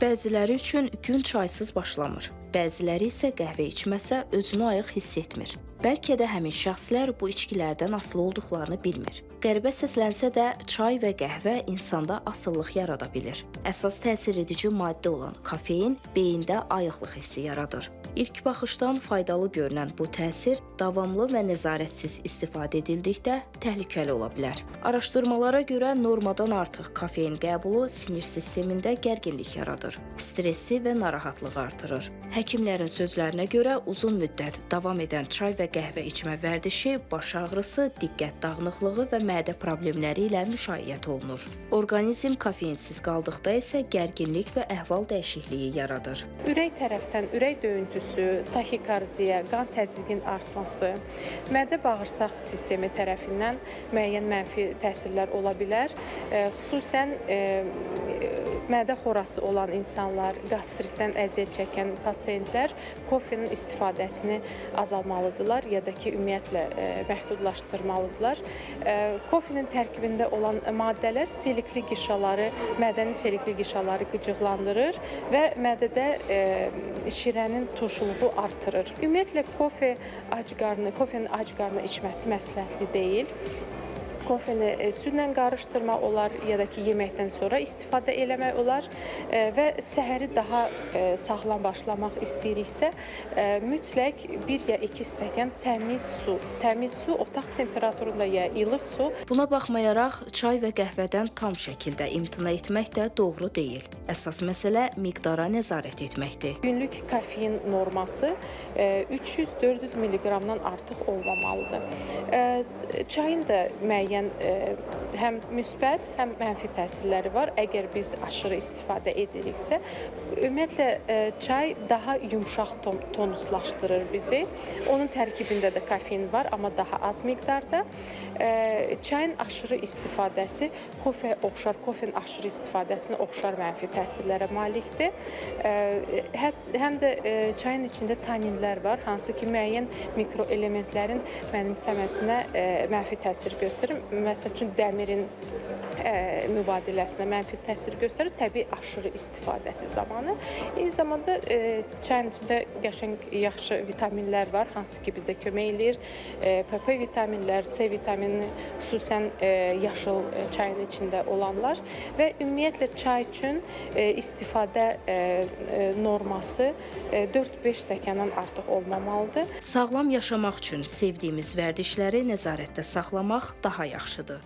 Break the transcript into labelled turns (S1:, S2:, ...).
S1: Bəziləri üçün gün çaysız başlamır. Bəziləri isə qəhvə içməsə özünü ayıq hiss etmir. Bəlkə də həmin şəxslər bu içkilərdən asılı olduqlarını bilmir. Qəribə səslənsə də çay və qəhvə insanda asıllıq yarada bilir. Əsas təsir edici maddə olan kofein beyində ayıqlıq hissi yaradır. İlk baxışdan faydalı görünən bu təsir davamlı və nəzarətsiz istifadə edildikdə təhlükəli ola bilər. Araşdırmalara görə normadan artıq kofein qəbulu sinir sistemində gərginlik yaradır, stressi və narahatlığı artırır. Həkimlərin sözlərinə görə uzun müddət davam edən çay və qəhvə içmə vərdişi baş ağrısı, diqqət dağınıqlığı və mədə problemləri ilə müşayiət olunur. Orqanizm kofeinsiz qaldıqda isə gərginlik və əhval dəyişikliyi yaradır.
S2: Ürək tərəfdən ürək döyüntüsü, taxikardiya, qan təzyiqin artması, mədə-bağırsaq sistemi tərəfindən müəyyən mənfi təsirlər ola bilər. Xüsusən mədə xorası olan insanlar, qastritdən əziyyət çəkən pasiyentlər kofenin istifadəsini azalmalıdırlar ya da ki, ümumiyyətlə məhdudlaşdırmalıdırlar. Kofenin tərkibində olan maddələr selikli qişaları, mədənin selikli qişaları qıcıqlandırır və mədədə şirənin turşuluğu artırır. Ümumiyyətlə, kofenin ac qarnına içməsi məsləhətli deyil. Kofeni südlə qarışdırma olar ya da ki, yeməkdən sonra istifadə eləmək olar və səhəri daha sağlam başlamaq istəyiriksə, mütləq 1 ya 2 stəkan təmiz su, otaq temperaturunda ya ilıq su.
S1: Buna baxmayaraq, çay və qəhvədən tam şəkildə imtina etmək də doğru deyil. Əsas məsələ miqdara nəzarət etməkdir.
S2: Günlük kofein norması 300-400 mg-dan artıq olmamalıdır. Çayın da müəyyən həm müsbət, həm mənfi təsirləri var. Əgər biz aşırı istifadə ediriksə, ümumiyyətlə çay daha yumşaq tonuslaşdırır bizi. Onun tərkibində də kofein var, amma daha az miqdarda. Çayın aşırı istifadəsi kofein aşırı istifadəsinə oxşar mənfi təsirlərə malikdir. Həm də çayın içində taninlər var, hansı ki, müəyyən mikroelementlərin mənimsəməsinə mənfi təsir göstərir. Məsəl üçün, dəmirin mübadiləsinə mənfi təsir göstərir təbii aşırı istifadəsi zamanı. Eyni zamanda çayın içində yaxşı vitaminlər var, hansı ki, bizə kömək eləyir. PP vitaminlər, C vitamini, xüsusən yaşıl çayın içində olanlar və ümumiyyətlə çay üçün istifadə norması 4-5 stəkandan artıq olmamalıdır.
S1: Sağlam yaşamaq üçün sevdiyimiz vərdişləri nəzarətdə saxlamaq daha yaxşıdır.